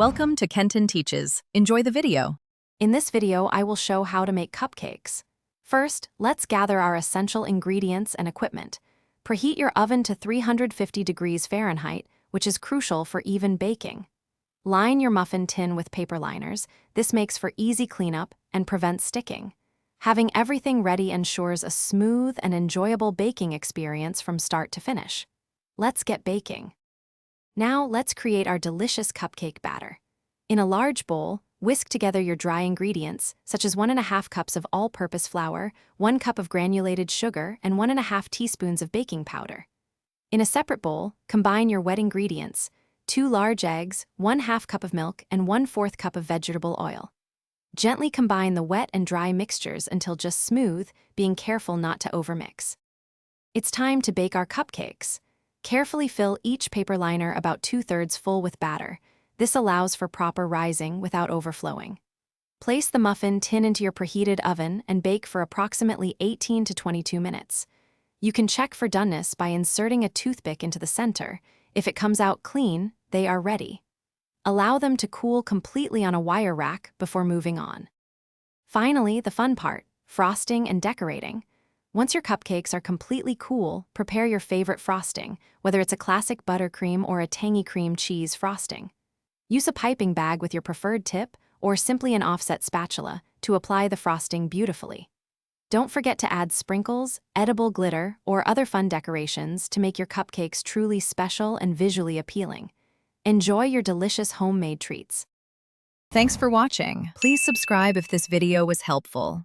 Welcome to Kenton Teaches. Enjoy the video. In this video, I will show how to make cupcakes. First, let's gather our essential ingredients and equipment. Preheat your oven to 350 degrees Fahrenheit, which is crucial for even baking. Line your muffin tin with paper liners. This makes for easy cleanup and prevents sticking. Having everything ready ensures a smooth and enjoyable baking experience from start to finish. Let's get baking. Now, let's create our delicious cupcake batter. In a large bowl, whisk together your dry ingredients, such as 1½ cups of all-purpose flour, 1 cup of granulated sugar, and 1½ teaspoons of baking powder. In a separate bowl, combine your wet ingredients, 2 large eggs, 1/2 cup of milk, and 1/4 cup of vegetable oil. Gently combine the wet and dry mixtures until just smooth, being careful not to overmix. It's time to bake our cupcakes. Carefully fill each paper liner about 2/3 full with batter. This allows for proper rising without overflowing. Place the muffin tin into your preheated oven and bake for approximately 18 to 22 minutes. You can check for doneness by inserting a toothpick into the center. If it comes out clean, they are ready. Allow them to cool completely on a wire rack before moving on. Finally, the fun part, frosting and decorating. Once your cupcakes are completely cool, prepare your favorite frosting, whether it's a classic buttercream or a tangy cream cheese frosting. Use a piping bag with your preferred tip or simply an offset spatula to apply the frosting beautifully. Don't forget to add sprinkles, edible glitter, or other fun decorations to make your cupcakes truly special and visually appealing. Enjoy your delicious homemade treats. Thanks for watching. Please subscribe if this video was helpful.